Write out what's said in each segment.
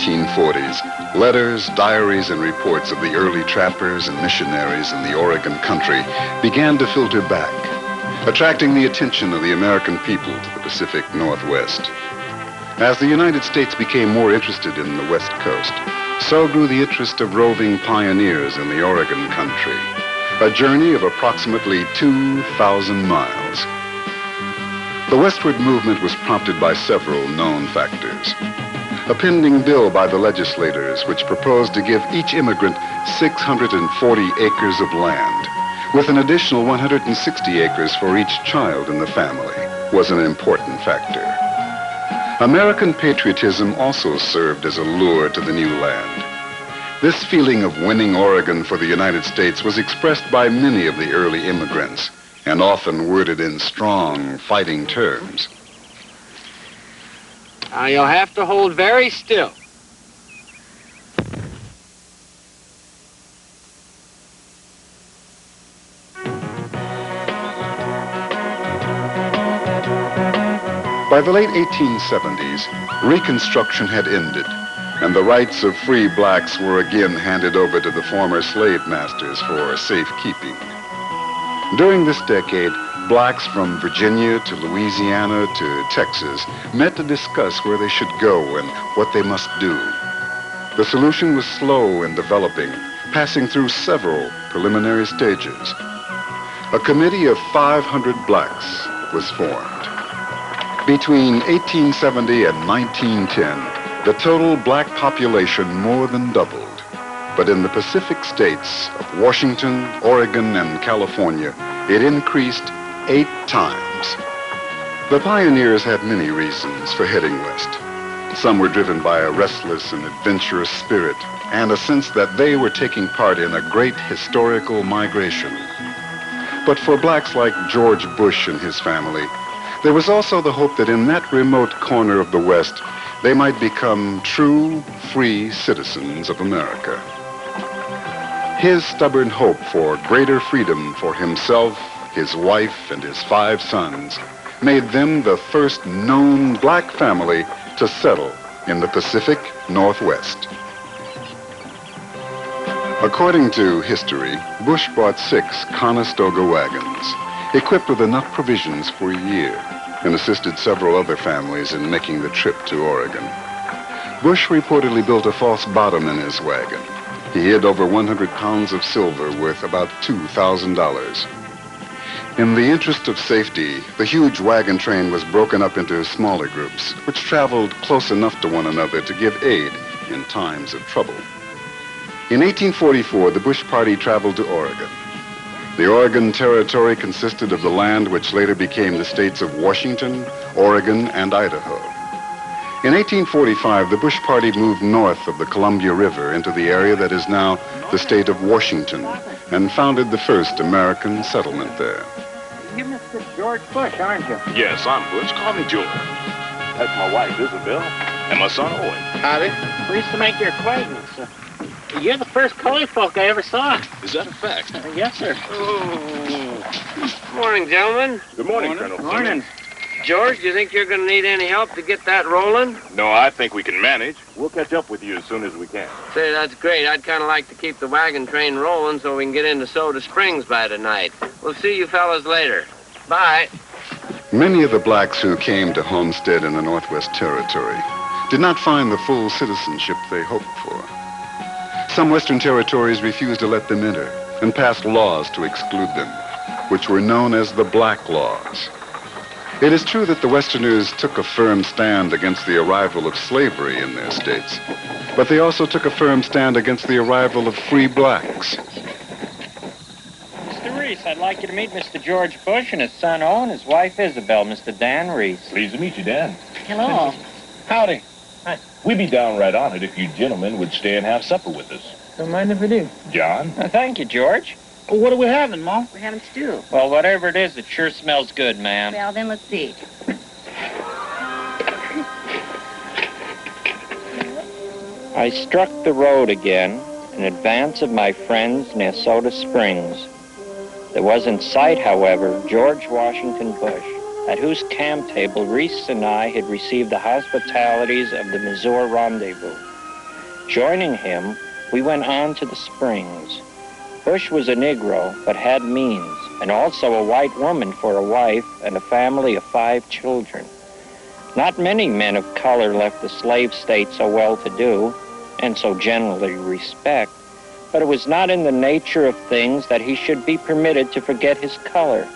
1840s, letters, diaries, and reports of the early trappers and missionaries in the Oregon country began to filter back, attracting the attention of the American people to the Pacific Northwest. As the United States became more interested in the West Coast, so grew the interest of roving pioneers in the Oregon country, a journey of approximately 2,000 miles. The westward movement was prompted by several known factors. A pending bill by the legislators which proposed to give each immigrant 640 acres of land, with an additional 160 acres for each child in the family, was an important factor. American patriotism also served as a lure to the new land. This feeling of winning Oregon for the United States was expressed by many of the early immigrants, and often worded in strong, fighting terms. Now you'll have to hold very still. By the late 1870s, Reconstruction had ended, and the rights of free blacks were again handed over to the former slave masters for safekeeping. During this decade, blacks from Virginia to Louisiana to Texas met to discuss where they should go and what they must do. The solution was slow in developing, passing through several preliminary stages. A committee of 500 blacks was formed. Between 1870 and 1910, the total black population more than doubled. But in the Pacific states of Washington, Oregon, and California, it increased 8 times. The pioneers had many reasons for heading west. Some were driven by a restless and adventurous spirit and a sense that they were taking part in a great historical migration. But for blacks like George Bush and his family, there was also the hope that in that remote corner of the West, they might become true, free citizens of America. His stubborn hope for greater freedom for himself, his wife, and his 5 sons made them the first known black family to settle in the Pacific Northwest. According to history, Bush bought 6 Conestoga wagons, equipped with enough provisions for a year, and assisted several other families in making the trip to Oregon. Bush reportedly built a false bottom in his wagon. He hid over 100 pounds of silver worth about $2,000. In the interest of safety, the huge wagon train was broken up into smaller groups, which traveled close enough to one another to give aid in times of trouble. In 1844, the Bush party traveled to Oregon. The Oregon Territory consisted of the land which later became the states of Washington, Oregon, and Idaho. In 1845, the Bush party moved north of the Columbia River into the area that is now the state of Washington and founded the first American settlement there. You're Mr. George Bush, aren't you? Yes, I'm Bush. Call me George. That's my wife, Isabel, and my son, Owen. Howdy. Pleased to make your acquaintance. You're the first colored folk I ever saw. Is that a fact? Yes, sir. Oh. Morning, gentlemen. Good morning, Colonel. Morning. George, do you think you're going to need any help to get that rolling? No, I think we can manage. We'll catch up with you as soon as we can. Say, that's great. I'd kind of like to keep the wagon train rolling so we can get into Soda Springs by tonight. We'll see you fellas later. Bye. Many of the blacks who came to homestead in the Northwest Territory did not find the full citizenship they hoped for. Some Western territories refused to let them enter and passed laws to exclude them, which were known as the Black Laws. It is true that the Westerners took a firm stand against the arrival of slavery in their states, but they also took a firm stand against the arrival of free blacks. Mr. Reese, I'd like you to meet Mr. George Bush and his son Owen, his wife Isabel, Mr. Dan Reese. Pleased to meet you, Dan. Hello. Howdy. Hi. We'd be down right on it if you gentlemen would stay and have supper with us. Don't mind if we do. John? Thank you, George. Well, what are we having, Mom? We're having stew. Well, whatever it is, it sure smells good, ma'am. Well, then let's see. I struck the road again in advance of my friends near Soda Springs. There was in sight, however, George Washington Bush, at whose camp table Reese and I had received the hospitalities of the Missouri Rendezvous. Joining him, we went on to the springs. Bush was a Negro, but had means, and also a white woman for a wife and a family of 5 children. Not many men of color left the slave state so well-to-do, and so generally respect, but it was not in the nature of things that he should be permitted to forget his color.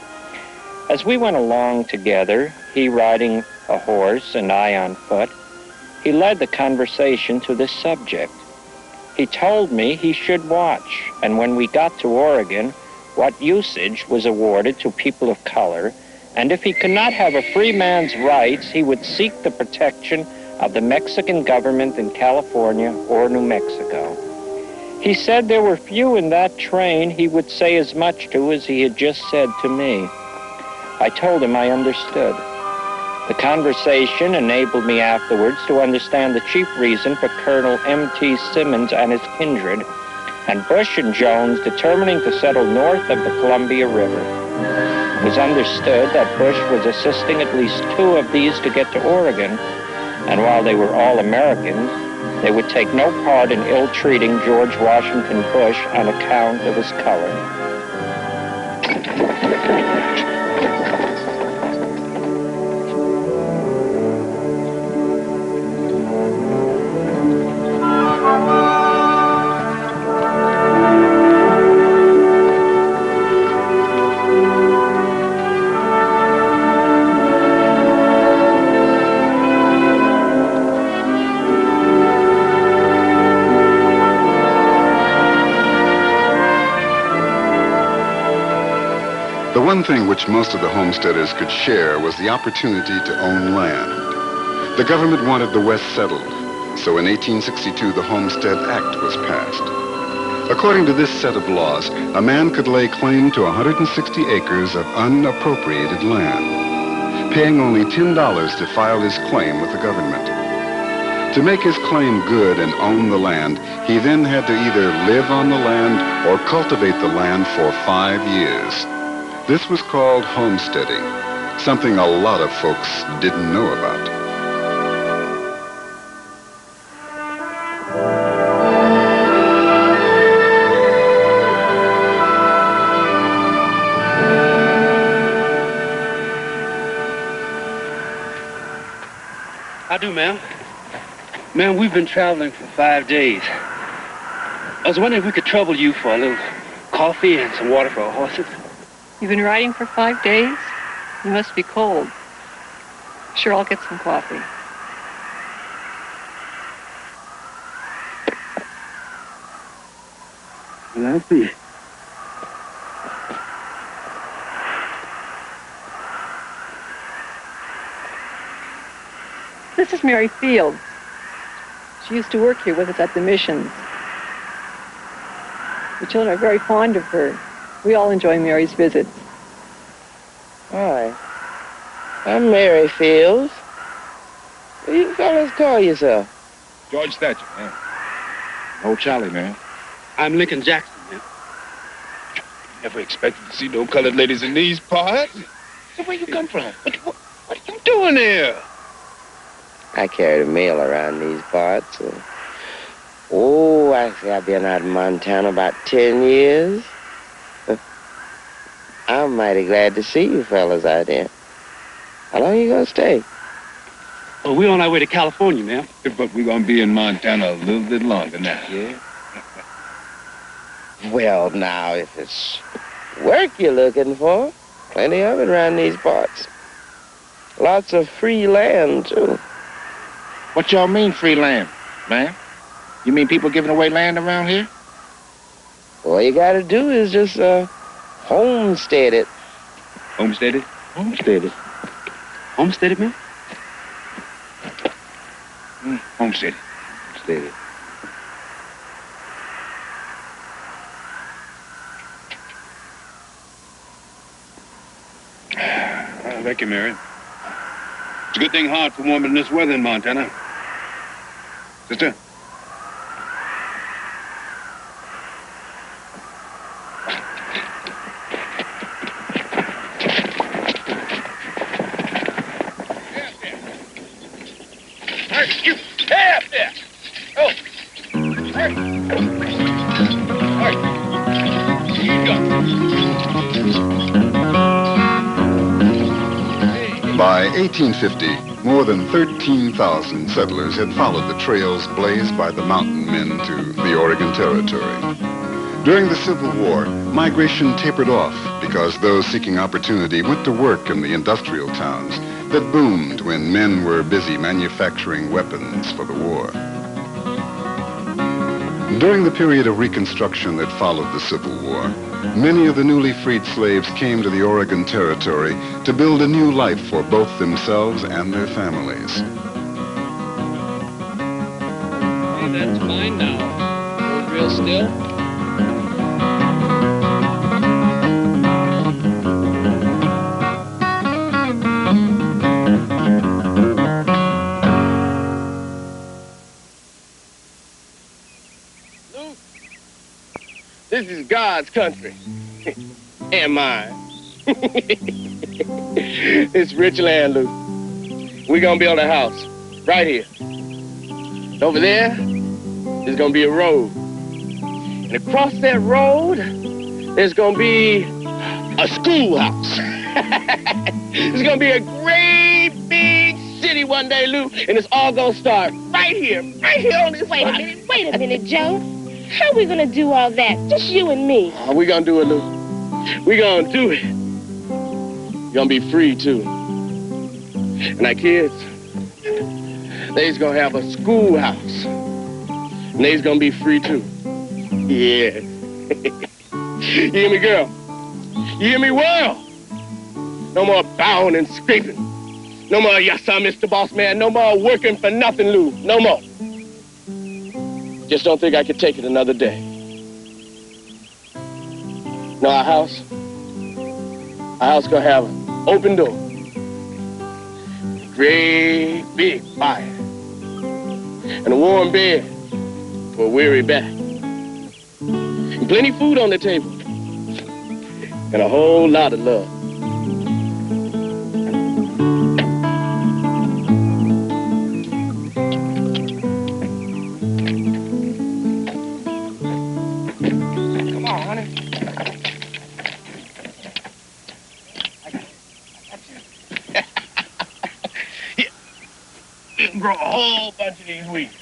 As we went along together, he riding a horse and I on foot, he led the conversation to this subject. He told me he should watch, and when we got to Oregon, what usage was awarded to people of color, and if he could not have a free man's rights, he would seek the protection of the Mexican government in California or New Mexico. He said there were few in that train he would say as much to as he had just said to me. I told him I understood. The conversation enabled me afterwards to understand the chief reason for Colonel M.T. Simmons and his kindred, and Bush and Jones determining to settle north of the Columbia River. It was understood that Bush was assisting at least 2 of these to get to Oregon, and while they were all Americans, they would take no part in ill-treating George Washington Bush on account of his color. The one thing which most of the homesteaders could share was the opportunity to own land. The government wanted the West settled, so in 1862 the Homestead Act was passed. According to this set of laws, a man could lay claim to 160 acres of unappropriated land, paying only $10 to file his claim with the government. To make his claim good and own the land, he then had to either live on the land or cultivate the land for 5 years. This was called homesteading, something a lot of folks didn't know about. I do, ma'am. Ma'am, we've been traveling for 5 days. I was wondering if we could trouble you for a little coffee and some water for our horses. You've been riding for 5 days? You must be cold. Sure, I'll get some coffee. Well, I'll see. This is Mary Fields. She used to work here with us at the missions. The children are very fond of her. We all enjoy Mary's visits. Hi. I'm Mary Fields. What do you fellas call yourself? George Thatcher, man. Old Charlie, man. I'm Lincoln Jackson, ma'am. Never expected to see no colored ladies in these parts. So where you come from? What are you doing here? I carry the mail around these parts. I say I've been out in Montana about 10 years. I'm mighty glad to see you fellas out there. How long you gonna stay? Well, we're on our way to California, ma'am. But we're gonna be in Montana a little bit longer now. Yeah? Well, now, if it's work you're looking for, plenty of it around these parts. Lots of free land, too. What y'all mean free land, man? You mean people giving away land around here? All you gotta do is just, homestead it. Homesteaded? Homestead it. Homestead it, ma'am? Homesteaded. Homestead it. Thank you, Mary. It's a good thing hard for a woman in this weather in Montana. Sister? Hey, you! Hey, up there! Oh! By 1850, more than 13,000 settlers had followed the trails blazed by the mountain men to the Oregon Territory. During the Civil War, migration tapered off because those seeking opportunity went to work in the industrial towns that boomed when men were busy manufacturing weapons for the war. During the period of Reconstruction that followed the Civil War, many of the newly freed slaves came to the Oregon Territory to build a new life for both themselves and their families. Hey, that's mine now. Hold real still. This is God's country. And mine. It's rich land, Luke. We're gonna build a house right here. Over there, there's gonna be a road. And across that road, there's gonna be a schoolhouse. It's gonna be a great big city one day, Luke, and it's all gonna start right here on this Wait spot. a minute, Joe. How are we gonna do all that? Just you and me. Oh, we're gonna do it, Luke. We're gonna do it. You're gonna be free, too. And our kids, they's gonna have a schoolhouse. And they's gonna be free, too. Yeah. You hear me, girl? You hear me, world? No more bowing and scraping. No more, yes, sir, Mr. Boss Man. No more working for nothing, Lou. No more. Just don't think I could take it another day. No, our house gonna have an open door. Great big fire. And a warm bed for a weary back. And plenty food on the table. And a whole lot of love. Grow a whole bunch of these weeds.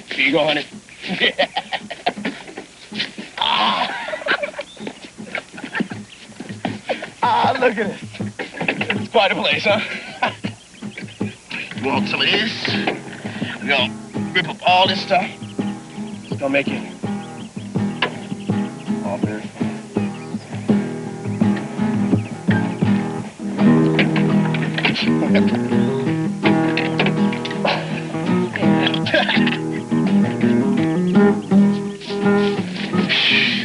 Here you go, honey. Look at it. It's quite a place, huh? Walk some of this. We're gonna rip up all this stuff. It's gonna make it all very fun.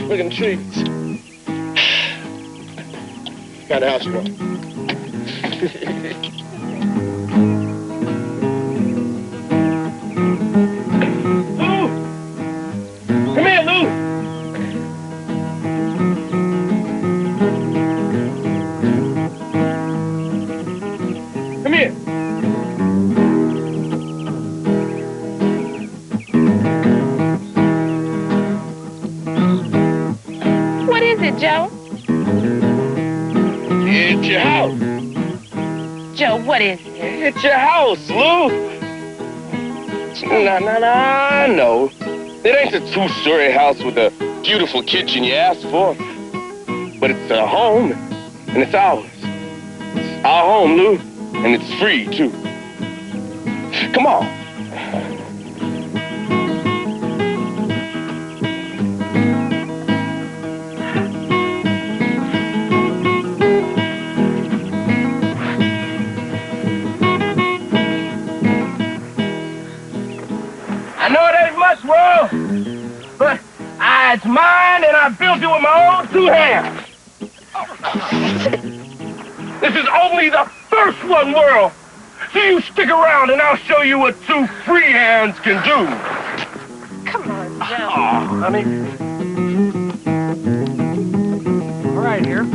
Look at the trees. What kind of house you want? Lou! Come here, Lou! Come here. What is it, Joe? It's your house. Joe, what is it? It's your house, Lou. I know. It ain't the two-story house with a beautiful kitchen you asked for. But it's a home, and it's ours. It's our home, Lou, and it's free, too. Come on. I know it ain't much, world, but it's mine, and I built it with my own two hands. This is only the first one, world. So you stick around, and I'll show you what two free hands can do. Come on, Joe. Oh, honey. All right, here.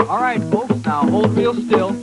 All right, folks, now hold real still.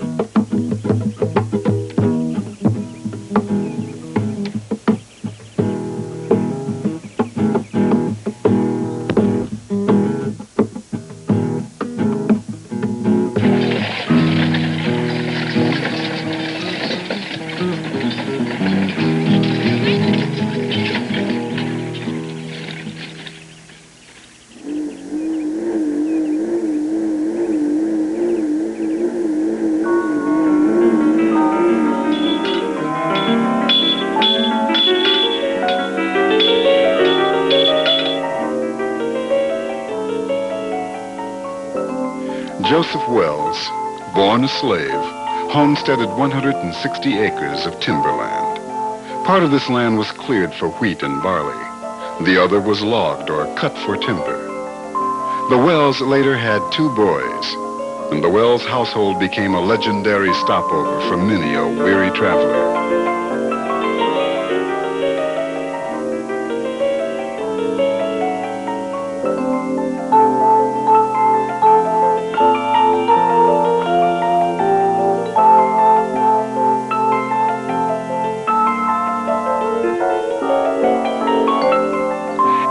Joseph Wells, born a slave, homesteaded 160 acres of timberland. Part of this land was cleared for wheat and barley. The other was logged or cut for timber. The Wells later had 2 boys, and the Wells household became a legendary stopover for many a weary traveler.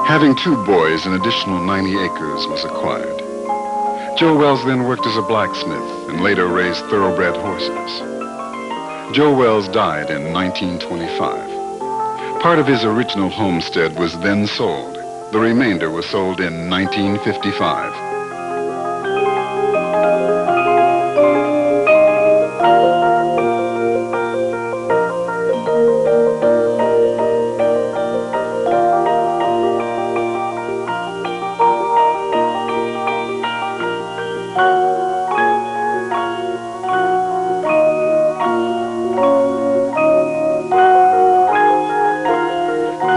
Having 2 boys, an additional 90 acres was acquired. Joe Wells then worked as a blacksmith and later raised thoroughbred horses. Joe Wells died in 1925. Part of his original homestead was then sold. The remainder was sold in 1955.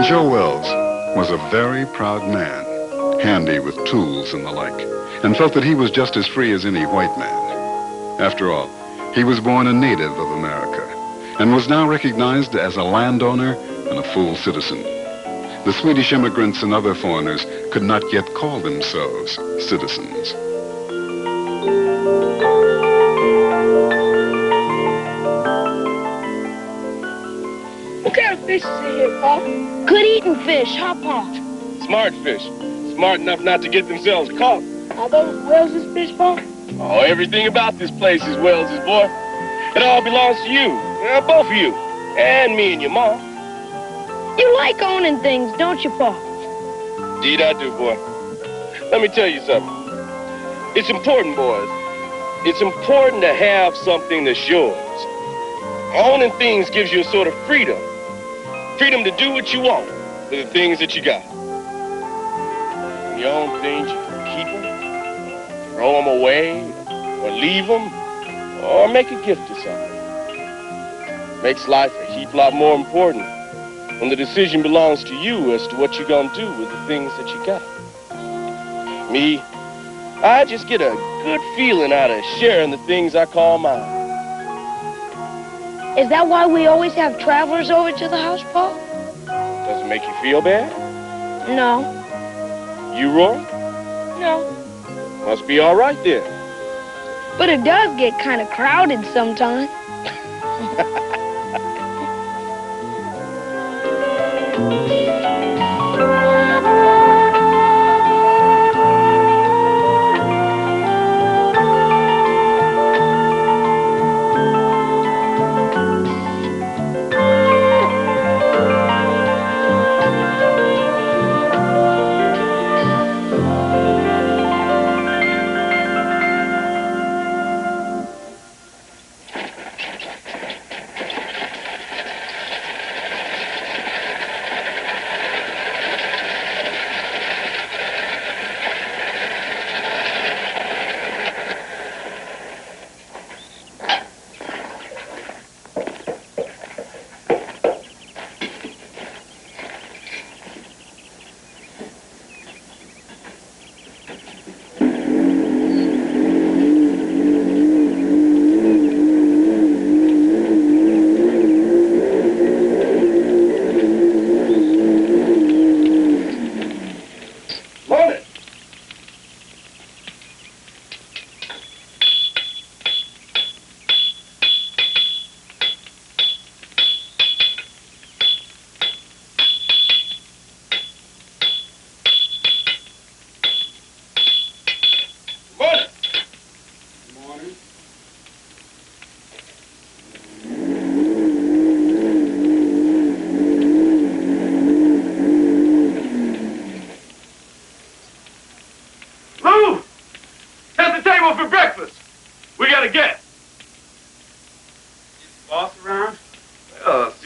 Joe Wells was a very proud man, handy with tools and the like, and felt that he was just as free as any white man. After all, he was born a native of America and was now recognized as a landowner and a full citizen. The Swedish immigrants and other foreigners could not yet call themselves citizens. What kind of fish is in here, Pa? Good eating fish, huh, Pa? Smart fish. Smart enough not to get themselves caught. Are those Wells' fish, Pa? Oh, everything about this place is Wells's, boy. It all belongs to you. Both of you. And me and your mom. You like owning things, don't you, Pa? Indeed I do, boy. Let me tell you something. It's important, boys. It's important to have something that's yours. Owning things gives you a sort of freedom. Freedom to do what you want with the things that you got. When you own things, you can keep them, throw them away, or leave them, or make a gift to someone. Makes life a heap lot more important when the decision belongs to you as to what you're gonna do with the things that you got. Me, I just get a good feeling out of sharing the things I call mine. Is that why we always have travelers over to the house, Pa? Does it make you feel bad? No. You, Roy? No. Must be all right then. But it does get kind of crowded sometimes.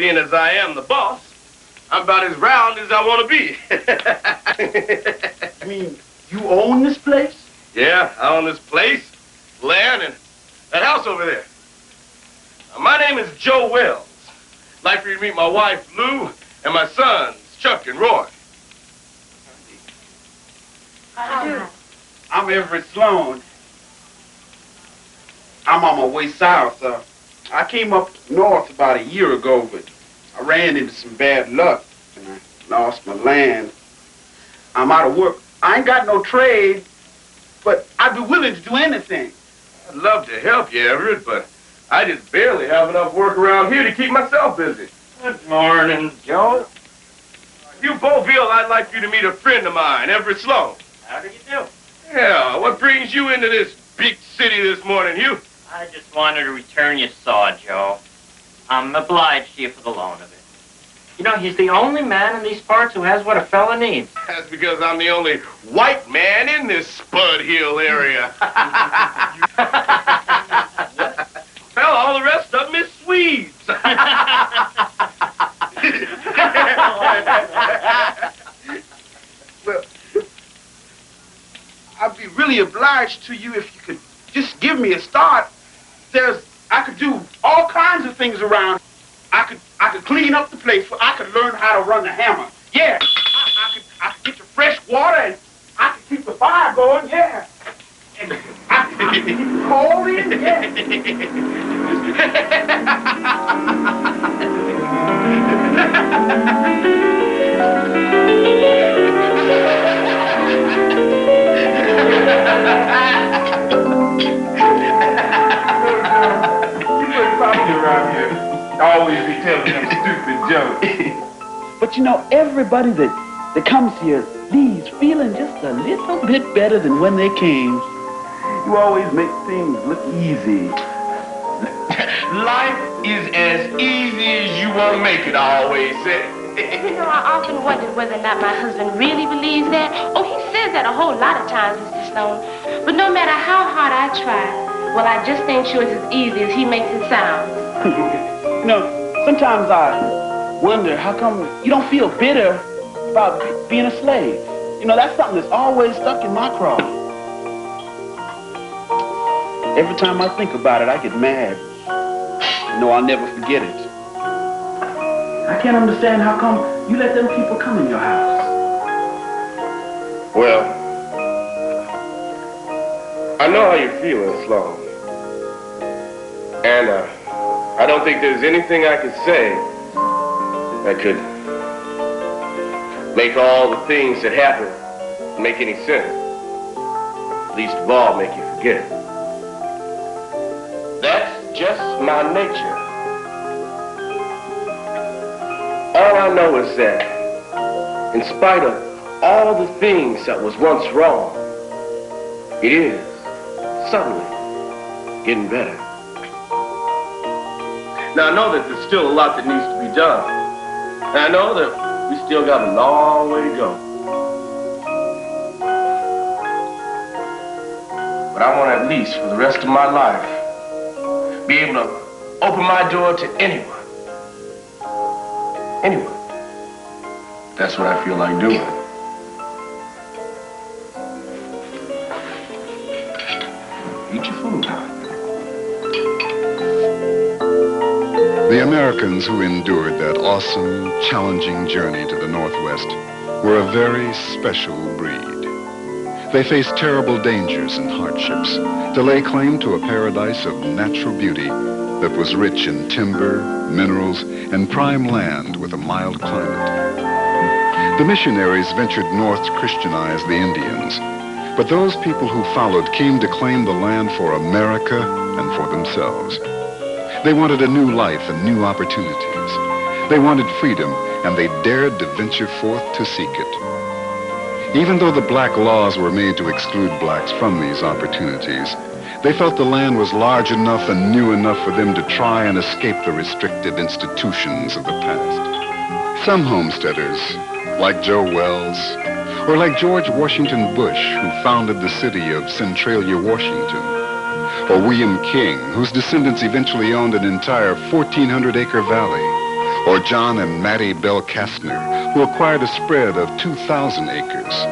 As I am the boss, I'm about as round as I want to be. I mean, you own this place? Yeah, I own this place land and that house over there. My name is Joe Wells. I'd like for you to meet my wife, Lou, and my sons, Chuck and Roy. I'm Everett Sloan. I'm on my way south. I came up north about a year ago, but I ran into some bad luck, and I lost my land. I'm out of work. I ain't got no trade, but I'd be willing to do anything. I'd love to help you, Everett, but I just barely have enough work around here to keep myself busy. Good morning, Joe. You Beauville, I'd like you to meet a friend of mine, Everett Sloan. How do you do? Yeah, what brings you into this big city this morning, Hugh? I just wanted to return your saw, Joe. I'm obliged to you for the loan of it. You know, he's the only man in these parts who has what a fella needs. That's because I'm the only white man in this Spud Hill area. Well, all the rest of them is Swedes. Well, I'd be really obliged to you if you could just give me a start. I could do all kinds of things around. I could clean up the place. I could learn how to run the hammer. Yeah, I could get the fresh water, and I could keep the fire going. Yeah, and I could keep the coal in. Yeah. Around here, always be telling them stupid jokes. But you know, everybody that comes here leaves feeling just a little bit better than when they came. You always make things look easy. Life is as easy as you want to make it, I always say. You know, I often wondered whether or not my husband really believes that. Oh, he says that a whole lot of times, Mr. Sloan. But no matter how hard I try, well, I just ain't sure it's as easy as he makes it sound. You know, sometimes I wonder how come you don't feel bitter about being a slave. You know, that's something that's always stuck in my craw. Every time I think about it, I get mad. You know, I'll never forget it. I can't understand how come you let them people come in your house. Well, I know how you're feeling, Sloan. And I don't think there's anything I could say that could make all the things that happen make any sense. Least of all, make you forget it. That's just my nature. All I know is that, in spite of all the things that was once wrong, it is suddenly getting better. Now, I know that there's still a lot that needs to be done. And I know that we still got a long way to go. But I want to, at least for the rest of my life, be able to open my door to anyone. Anyone. That's what I feel like doing. Eat your food. The Americans who endured that awesome, challenging journey to the Northwest were a very special breed. They faced terrible dangers and hardships to lay claim to a paradise of natural beauty that was rich in timber, minerals, and prime land with a mild climate. The missionaries ventured north to Christianize the Indians, but those people who followed came to claim the land for America and for themselves. They wanted a new life and new opportunities. They wanted freedom, and they dared to venture forth to seek it. Even though the black laws were made to exclude blacks from these opportunities, they felt the land was large enough and new enough for them to try and escape the restrictive institutions of the past. Some homesteaders, like Joe Wells, or like George Washington Bush, who founded the city of Centralia, Washington, or William King, whose descendants eventually owned an entire 1,400-acre valley, or John and Mattie Bell Kastner, who acquired a spread of 2,000 acres,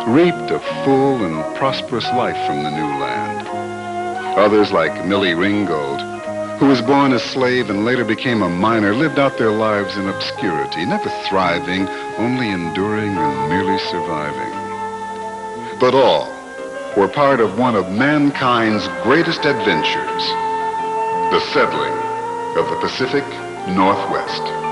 reaped a full and prosperous life from the new land. Others, like Millie Ringgold, who was born a slave and later became a miner, lived out their lives in obscurity, never thriving, only enduring and merely surviving. But all were part of one of mankind's greatest adventures, the settling of the Pacific Northwest.